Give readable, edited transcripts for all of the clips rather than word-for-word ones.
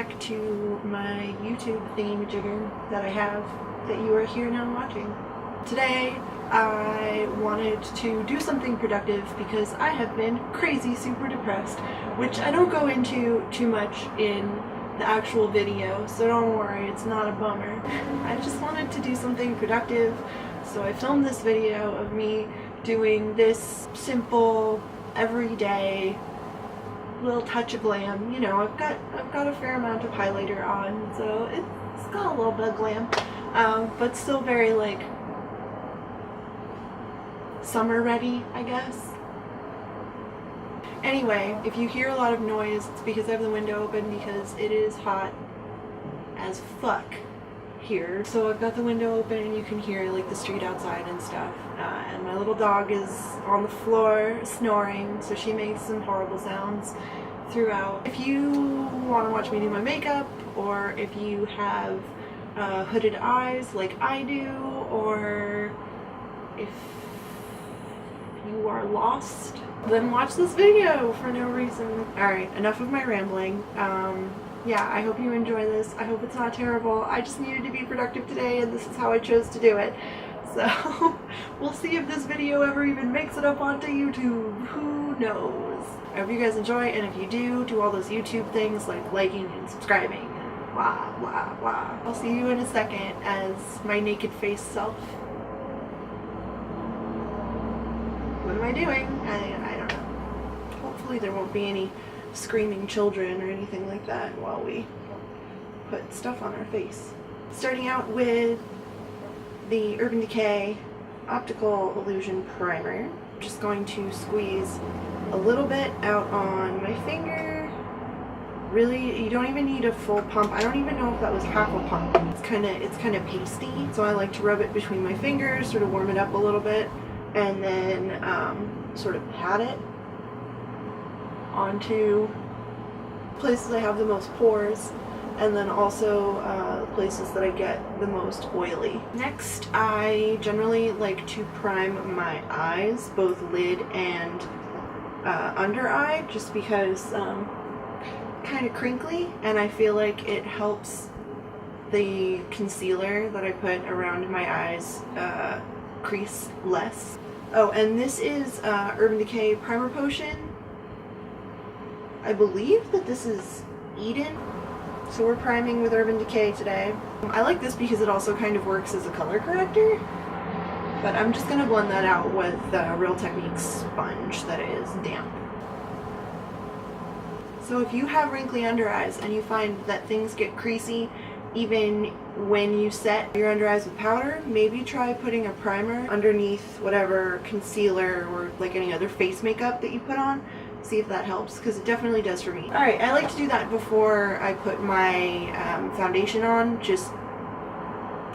back to my YouTube thingamajigger that I have that you are here now watching. Today I wanted to do something productive because I have been crazy super depressed, which I don't go into too much in the actual video, so don't worry, it's not a bummer. I just wanted to do something productive, so I filmed this video of me doing this simple, everyday little touch of glam. You know, I've got a fair amount of highlighter on, so it's got a little bit of glam, but still very like summer ready, I guess. Anyway, if you hear a lot of noise, it's because I have the window open because it is hot as fuck here. So I've got the window open and you can hear like the street outside and stuff. And my little dog is on the floor snoring, so she makes some horrible sounds throughout. If you want to watch me do my makeup, or if you have hooded eyes like I do, or if you are lost, then watch this video for no reason. Alright, enough of my rambling. Yeah, I hope you enjoy this. I hope it's not terrible. I just needed to be productive today and this is how I chose to do it. So, we'll see if this video ever even makes it up onto YouTube. Who knows? I hope you guys enjoy, and if you do all those YouTube things like liking and subscribing and blah blah blah. I'll see you in a second as my naked face self. What am I doing? I don't know. Hopefully there won't be any screaming children or anything like that while we put stuff on our face. Starting out with the Urban Decay Optical Illusion Primer. I'm just going to squeeze a little bit out on my finger. Really, you don't even need a full pump. I don't even know if that was half a pump. It's kind of pasty, so I like to rub it between my fingers, sort of warm it up a little bit, and then sort of pat it onto places I have the most pores, and then also places that I get the most oily. Next, I generally like to prime my eyes, both lid and under eye, just because kind of crinkly, and I feel like it helps the concealer that I put around my eyes crease less. Oh, and this is Urban Decay Primer Potion. I believe that this is Eden. So we're priming with Urban Decay today. I like this because it also kind of works as a color corrector, but I'm just going to blend that out with Real Techniques sponge that is damp. So if you have wrinkly under eyes and you find that things get creasy even when you set your under eyes with powder, maybe try putting a primer underneath whatever concealer or like any other face makeup that you put on. See if that helps, because it definitely does for me. Alright, I like to do that before I put my foundation on, just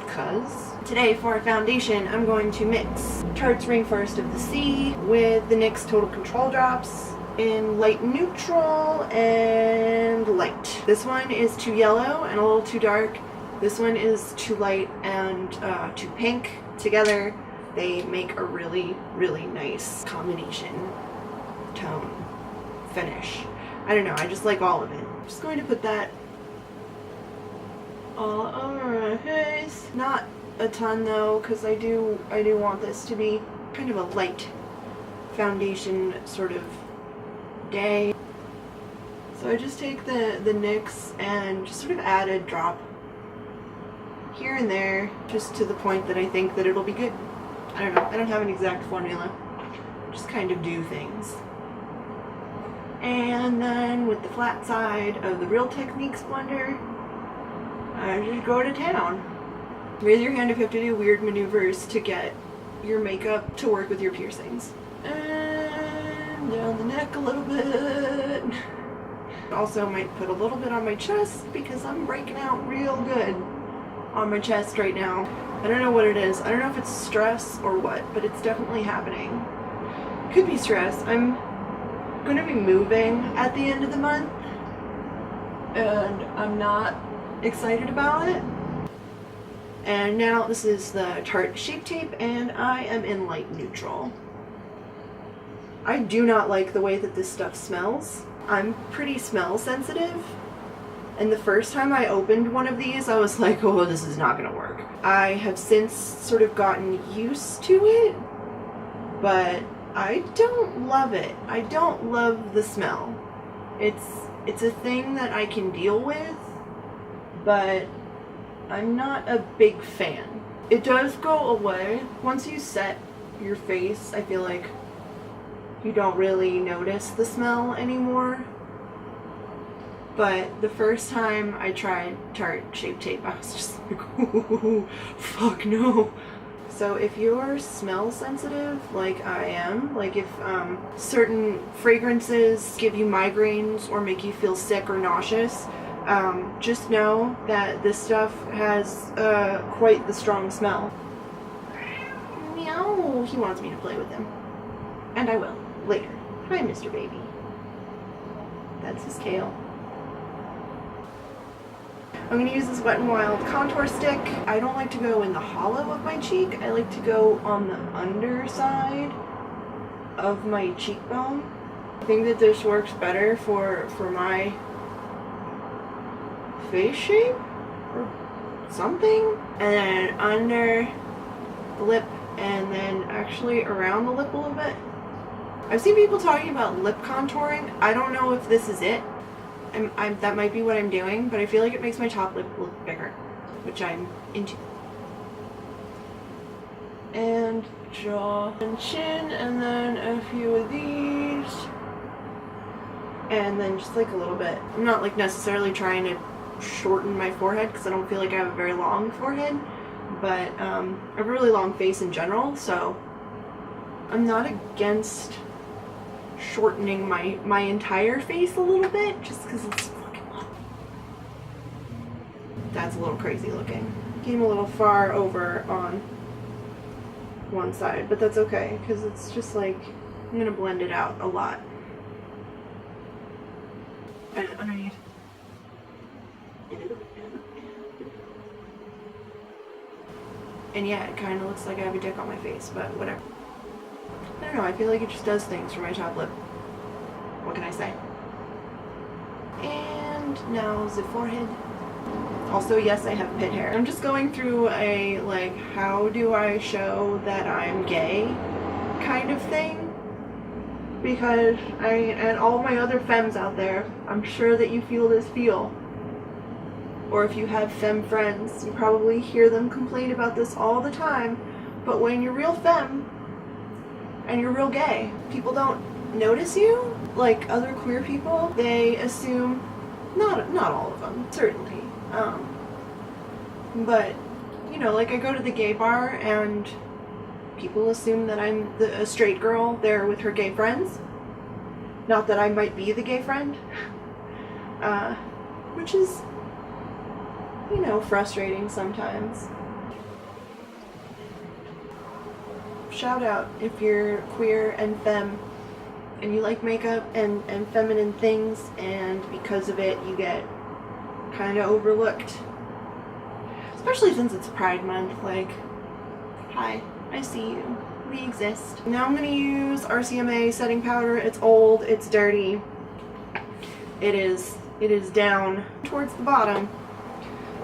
cuz. Today for our foundation, I'm going to mix Tarte's Rainforest of the Sea with the NYX Total Control drops in light neutral and light. This one is too yellow and a little too dark. This one is too light and too pink. Together, they make a really, really nice combination tone finish. I don't know, I just like all of it. I'm just going to put that all over my face. Not a ton though, because I do want this to be kind of a light foundation sort of day. So I just take the NYX and just sort of add a drop here and there, just to the point that I think that it'll be good. I don't know, I don't have an exact formula. Just kind of do things. And then with the flat side of the Real Techniques blender, I just go to town. Raise your hand if you have to do weird maneuvers to get your makeup to work with your piercings. And down the neck a little bit. Also might put a little bit on my chest because I'm breaking out real good on my chest right now. I don't know what it is. I don't know if it's stress or what, but it's definitely happening. Could be stress. I'm going to be moving at the end of the month, and I'm not excited about it. And now this is the Tarte Shape Tape, and I am in light neutral. I do not like the way that this stuff smells. I'm pretty smell sensitive, And the first time I opened one of these, I was like, oh, this is not gonna work. I have since sort of gotten used to it, but I don't love it. I don't love the smell. It's a thing that I can deal with, but I'm not a big fan. It does go away. Once you set your face, I feel like you don't really notice the smell anymore. But the first time I tried Tarte Shape Tape, I was just like, ooh, fuck no. So if you're smell sensitive, like I am, like if certain fragrances give you migraines or make you feel sick or nauseous, just know that this stuff has quite the strong smell. Meow, he wants me to play with him. And I will, later. Hi, Mr. Baby. That's his tail. I'm going to use this Wet n Wild contour stick. I don't like to go in the hollow of my cheek. I like to go on the underside of my cheekbone. I think that this works better for my face shape or something. And then under the lip, and then actually around the lip a little bit. I've seen people talking about lip contouring. I don't know if this is it. That might be what I'm doing, but I feel like it makes my top lip look bigger, which I'm into. And jaw and chin, and then a few of these. And then just like a little bit. I'm not like necessarily trying to shorten my forehead because I don't feel like I have a very long forehead, but I have a really long face in general, so I'm not against shortening my entire face a little bit just because it's fucking long. That's a little crazy looking. Came a little far over on one side, but that's okay because it's just like I'm gonna blend it out a lot. And underneath. And yeah, it kind of looks like I have a dick on my face, but whatever. I don't know, I feel like it just does things for my top lip. What can I say? And now the forehead. Also, yes, I have pit hair. I'm just going through a, like, how do I show that I'm gay kind of thing. Because, and all my other femmes out there, I'm sure that you feel this feel. Or if you have femme friends, you probably hear them complain about this all the time. But when you're real femme, and you're real gay, people don't notice you like other queer people. They assume, not all of them, certainly, but you know, like I go to the gay bar and people assume that I'm a straight girl there with her gay friends. Not that I might be the gay friend, which is, you know, frustrating sometimes. Shout out if you're queer and femme and you like makeup and feminine things, and because of it you get kind of overlooked, especially since it's Pride Month. Like, hi, I see you, we exist. Now I'm going to use RCMA setting powder. It's old, it's dirty, it is down towards the bottom.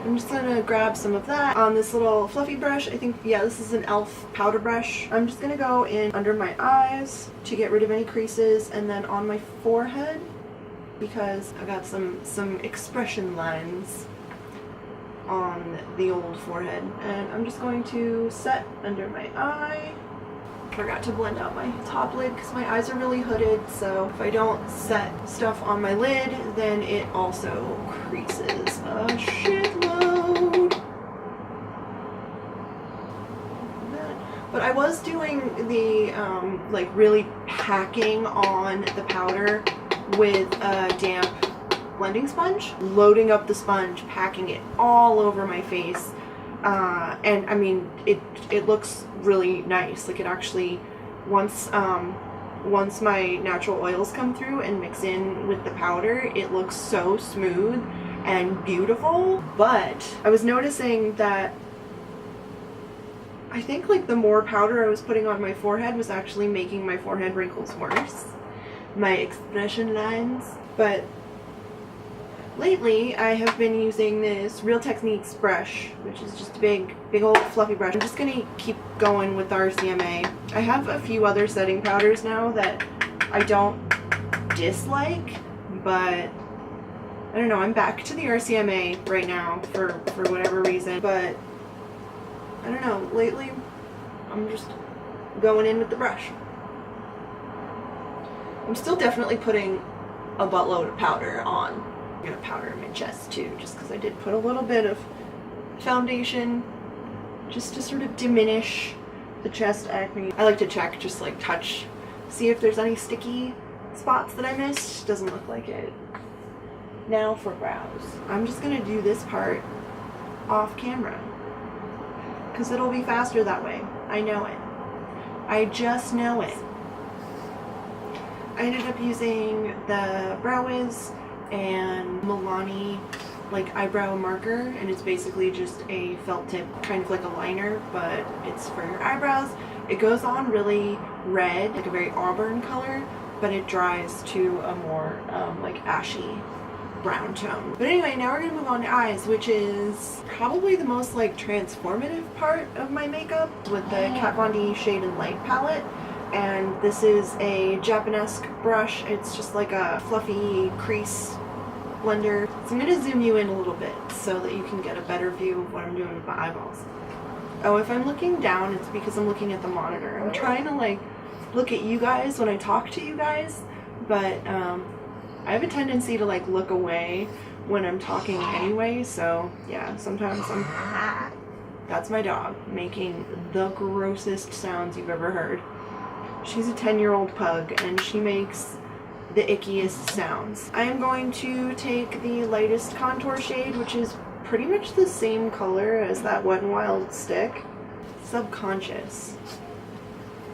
I'm just gonna grab some of that on this little fluffy brush. I think, yeah, this is an e.l.f. powder brush. I'm just gonna go in under my eyes to get rid of any creases, and then on my forehead because I got some expression lines on the old forehead. And I'm just going to set under my eye. Forgot to blend out my top lid because my eyes are really hooded, so if I don't set stuff on my lid, then it also creases a shitload. But I was doing the, like, really packing on the powder with a damp blending sponge, loading up the sponge, packing it all over my face. And I mean, it looks really nice. Like, it actually, once my natural oils come through and mix in with the powder, it looks so smooth and beautiful. But I was noticing that I think, like, the more powder I was putting on my forehead was actually making my forehead wrinkles worse, my expression lines. But Lately, I have been using this Real Techniques brush, which is just a big old fluffy brush. I'm just gonna keep going with the RCMA. I have a few other setting powders now that I don't dislike, but I don't know, I'm back to the RCMA right now for whatever reason, but I don't know, lately I'm just going in with the brush. I'm still definitely putting a buttload of powder on. I'm gonna powder my chest too, just because I did put a little bit of foundation just to sort of diminish the chest acne. I like to check, just like touch, see if there's any sticky spots that I missed. Doesn't look like it. Now for brows. I'm just gonna do this part off camera because it'll be faster that way. I know it. I just know it. I ended up using the Beuys and Milani like eyebrow marker, and it's basically just a felt tip, kind of like a liner, but it's for your eyebrows. It goes on really red, like a very auburn color, but it dries to a more like ashy brown tone. But anyway, now we're gonna move on to eyes, which is probably the most like transformative part of my makeup, with the Kat Von D Shade and Light palette. And this is a Japanesque brush. It's just like a fluffy crease blender. So I'm going to zoom you in a little bit so that you can get a better view of what I'm doing with my eyeballs. Oh, if I'm looking down, it's because I'm looking at the monitor. I'm trying to like look at you guys when I talk to you guys, but I have a tendency to like look away when I'm talking anyway, so yeah, sometimes that's my dog making the grossest sounds you've ever heard. She's a 10-year-old pug, and she makes the ickiest sounds. I am going to take the lightest contour shade, which is pretty much the same color as that Wet n Wild stick. Subconscious.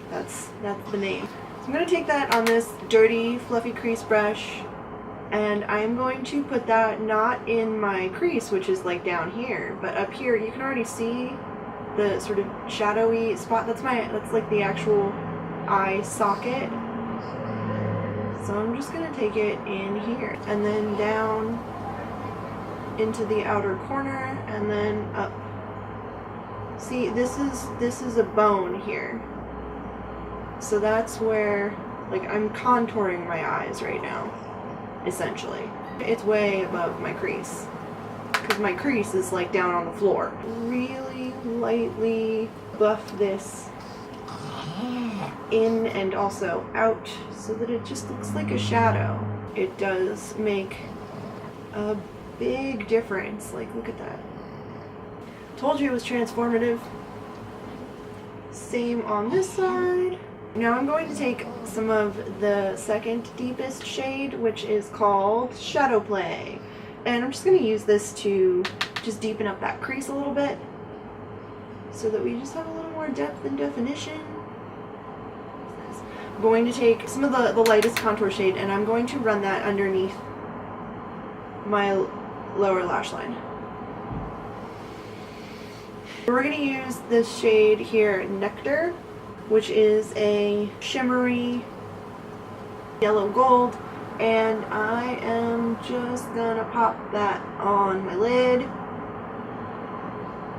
That's the name. So I'm going to take that on this dirty, fluffy crease brush, and I'm going to put that not in my crease, which is like down here, but up here. You can already see the sort of shadowy spot. That's like the actual eye socket. So I'm just gonna take it in here and then down into the outer corner and then up. See, this is a bone here. So that's where, like, I'm contouring my eyes right now, essentially. It's way above my crease, because my crease is like down on the floor. Really lightly buff this in and also out so that it just looks like a shadow. It does make a big difference. Like, look at that. Told you it was transformative. Same on this side. Now I'm going to take some of the second deepest shade, which is called Shadow Play. And I'm just going to use this to just deepen up that crease a little bit so that we just have a little more depth and definition. I'm going to take some of the lightest contour shade, and I'm going to run that underneath my lower lash line. We're going to use this shade here, Nectar, which is a shimmery yellow gold, and I am just gonna pop that on my lid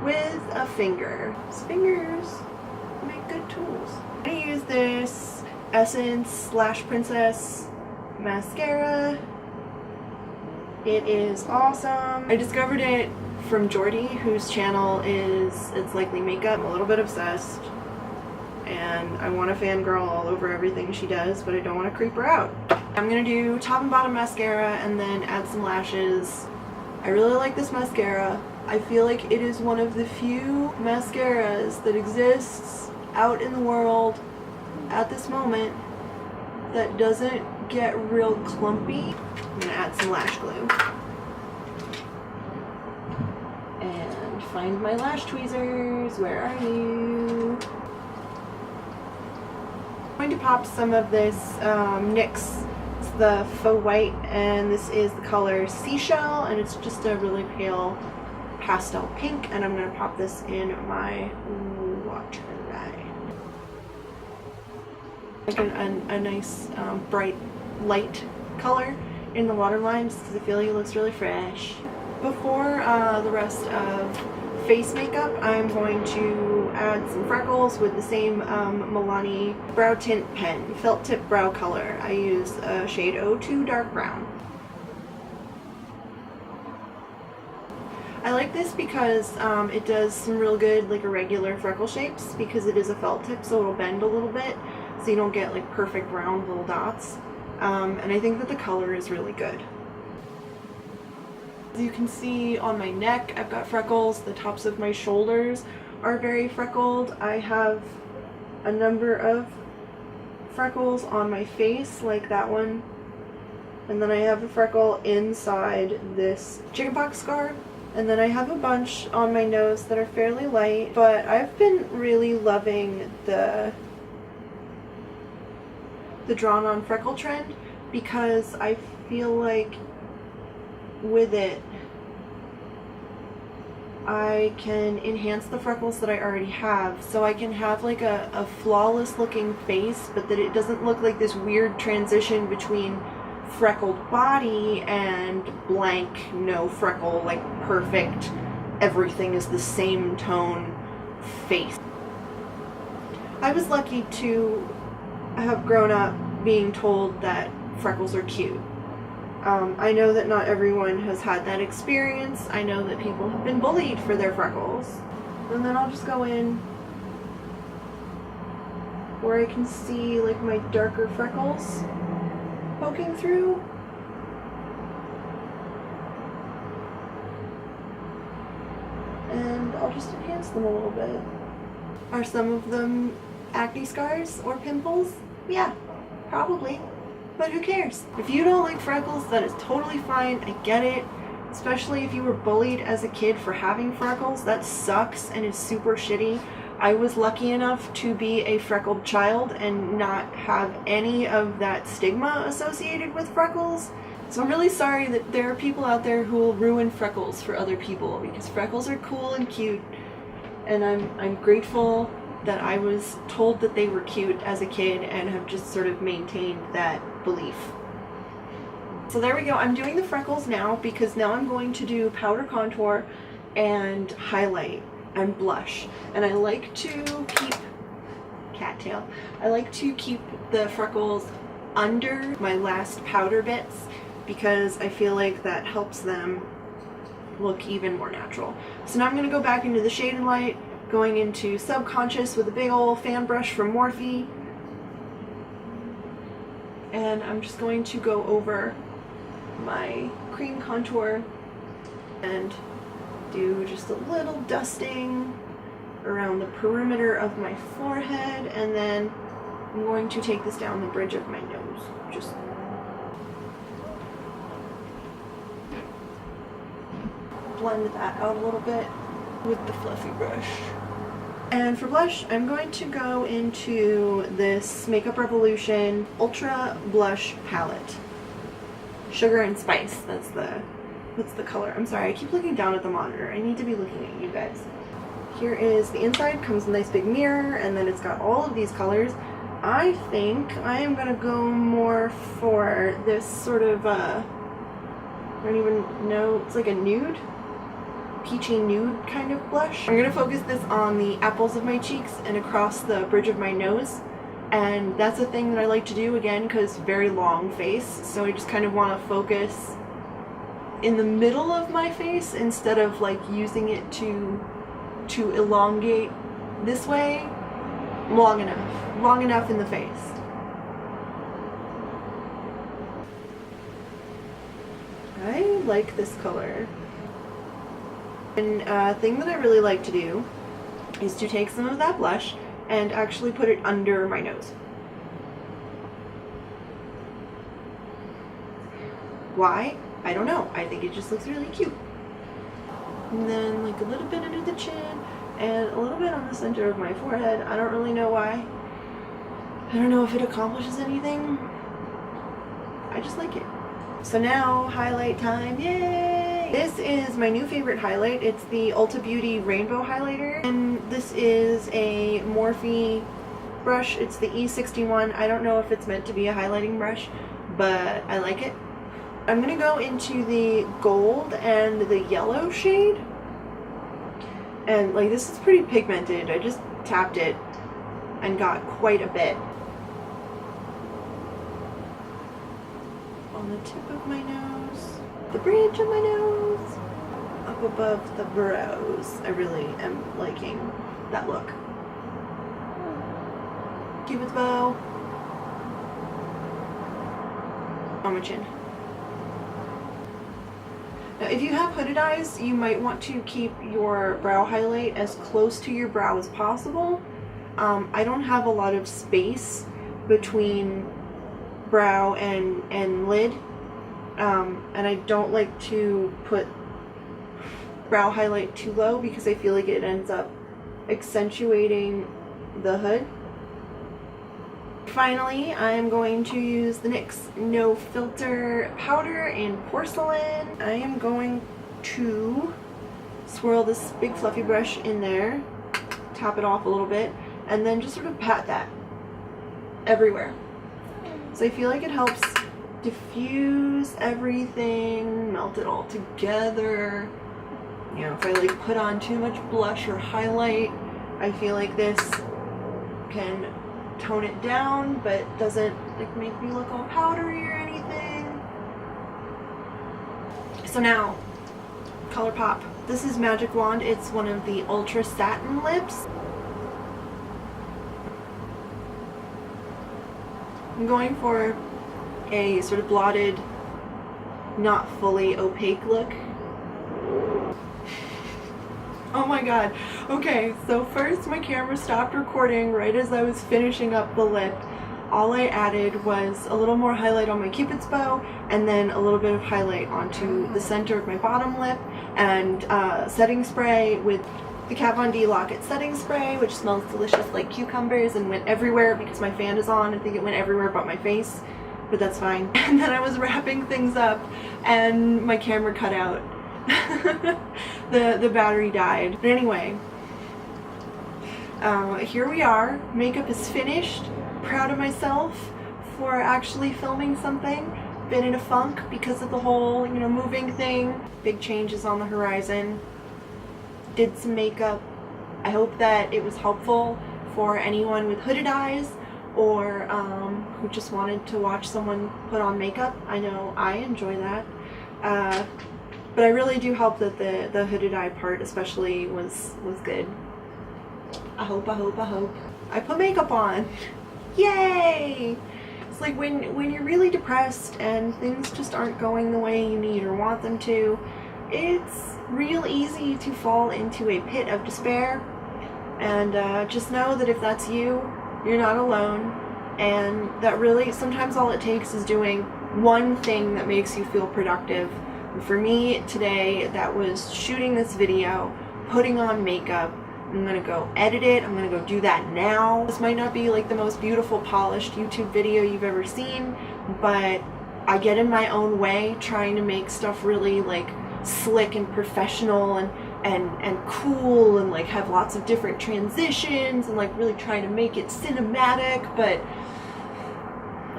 with a finger. Fingers make good tools. I'm gonna use this Essence / Princess mascara. It is awesome. I discovered it from Jordi, whose channel is It's Likely Makeup. I'm a little bit obsessed, and I want to fangirl all over everything she does, but I don't want to creep her out. I'm gonna do top and bottom mascara and then add some lashes. I really like this mascara. I feel like it is one of the few mascaras that exists out in the world at this moment that doesn't get real clumpy. I'm gonna add some lash glue and find my lash tweezers. Where are you? I'm going to pop some of this NYX. It's the faux white, and this is the color Seashell, and it's just a really pale pastel pink, and I'm going to pop this in my water eye. Like a nice bright light color, in the waterline just because I feel like it looks really fresh. Before the rest of face makeup, I'm going to add some freckles with the same Milani brow tint pen, felt tip brow color. I use shade 02 dark brown. I like this because it does some real good like irregular freckle shapes because it is a felt tip, so it'll bend a little bit so you don't get like perfect round little dots. And I think that the color is really good. As you can see on my neck, I've got freckles. The tops of my shoulders are very freckled. I have a number of freckles on my face, like that one. And then I have a freckle inside this chickenpox scar. And then I have a bunch on my nose that are fairly light. But I've been really loving the drawn-on freckle trend because I feel like with it I can enhance the freckles that I already have, so I can have like a flawless looking face, but that it doesn't look like this weird transition between freckled body and blank, no freckle, like perfect, everything is the same tone face. I was lucky to have grown up being told that freckles are cute. I know that not everyone has had that experience. I know that people have been bullied for their freckles. And then I'll just go in where I can see like my darker freckles poking through. And I'll just enhance them a little bit. Are some of them acne scars or pimples? Yeah, probably. But who cares? If you don't like freckles, that is totally fine. I get it. Especially if you were bullied as a kid for having freckles. That sucks and is super shitty. I was lucky enough to be a freckled child and not have any of that stigma associated with freckles. So I'm really sorry that there are people out there who will ruin freckles for other people, because freckles are cool and cute. And I'm grateful that I was told that they were cute as a kid and have just sort of maintained that belief. So there we go. I'm doing the freckles now because now I'm going to do powder contour and highlight and blush. And I like to keep cattail. I like to keep the freckles under my last powder bits because I feel like that helps them look even more natural. So now I'm going to go back into the shade and light, going into Subconscious with a big old fan brush from Morphe. And I'm just going to go over my cream contour and do just a little dusting around the perimeter of my forehead, and then I'm going to take this down the bridge of my nose. Just blend that out a little bit with the fluffy brush. And for blush, I'm going to go into this Makeup Revolution Ultra Blush Palette. Sugar and Spice, that's the color. I'm sorry, I keep looking down at the monitor. I need to be looking at you guys. Here is the inside, comes with a nice big mirror, and then it's got all of these colors. I think I am going to go more for this sort of, I don't even know, it's like a nude? Peachy nude kind of blush. I'm going to focus this on the apples of my cheeks and across the bridge of my nose, and that's a thing that I like to do, again, because very long face, so I just kind of want to focus in the middle of my face instead of like using it to elongate this way. Long enough in the face. I like this color. And a thing that I really like to do is to take some of that blush and actually put it under my nose. Why? I don't know. I think it just looks really cute. And then like a little bit under the chin and a little bit on the center of my forehead. I don't really know why. I don't know if it accomplishes anything. I just like it. So now, highlight time, yay! This is my new favorite highlight. It's the Ulta Beauty Rainbow Highlighter. And this is a Morphe brush. It's the E61. I don't know if it's meant to be a highlighting brush, but I like it. I'm gonna go into the gold and the yellow shade. And like, this is pretty pigmented. I just tapped it and got quite a bit. On the tip of my nose, the bridge of my nose, up above the brows. I really am liking that look. Cupid's bow. On my chin. Now, if you have hooded eyes, you might want to keep your brow highlight as close to your brow as possible. I don't have a lot of space between brow and lid, and I don't like to put brow highlight too low because I feel like it ends up accentuating the hood. Finally, I'm going to use the NYX No Filter Powder in Porcelain. I am going to swirl this big fluffy brush in there, tap it off a little bit, and then just sort of pat that everywhere. So I feel like it helps diffuse everything, melt it all together. You know, if I like put on too much blush or highlight, I feel like this can tone it down, but doesn't like make me look all powdery or anything. So now, ColourPop. This is Magic Wand. It's one of the Ultra Satin lips. I'm going for a sort of blotted, not fully opaque look. Oh my god. Okay, so first my camera stopped recording right as I was finishing up the lip. All I added was a little more highlight on my Cupid's bow, and then a little bit of highlight onto the center of my bottom lip, and setting spray with the Kat Von D Lock-It setting spray, which smells delicious like cucumbers and went everywhere because my fan is on. I think it went everywhere but my face, but that's fine. And then I was wrapping things up and my camera cut out. The battery died. But anyway, here we are. Makeup is finished. Proud of myself for actually filming something. Been in a funk because of the whole, you know, moving thing. Big changes on the horizon. Did some makeup. I hope that it was helpful for anyone with hooded eyes or who just wanted to watch someone put on makeup. I know I enjoy that. But I really do hope that the hooded eye part especially was good. I hope. I put makeup on. Yay! It's like when you're really depressed and things just aren't going the way you need or want them to, it's real easy to fall into a pit of despair. And just know that if that's you, you're not alone. And that really, sometimes all it takes is doing one thing that makes you feel productive. For me today, that was shooting this video, putting on makeup. I'm gonna go edit it. I'm gonna go do that now. This might not be like the most beautiful polished YouTube video you've ever seen, but I get in my own way trying to make stuff really like slick and professional and cool and like have lots of different transitions and like really trying to make it cinematic, but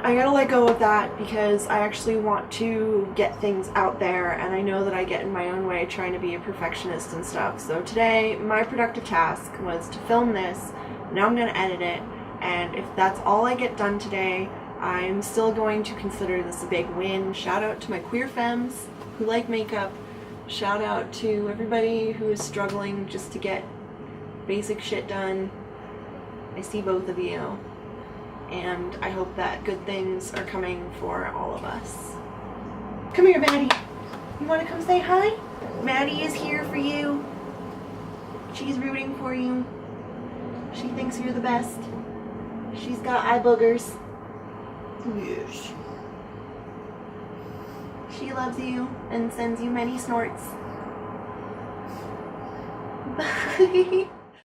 I gotta let go of that because I actually want to get things out there, and I know that I get in my own way trying to be a perfectionist and stuff. So today, my productive task was to film this. Now I'm gonna edit it, and if that's all I get done today, I'm still going to consider this a big win. Shout out to my queer femmes who like makeup. Shout out to everybody who is struggling just to get basic shit done. I see both of you. And I hope that good things are coming for all of us. Come here, Maddie. You want to come say hi? Maddie is here for you. She's rooting for you. She thinks you're the best. She's got eye boogers. Yes. She loves you and sends you many snorts. Bye.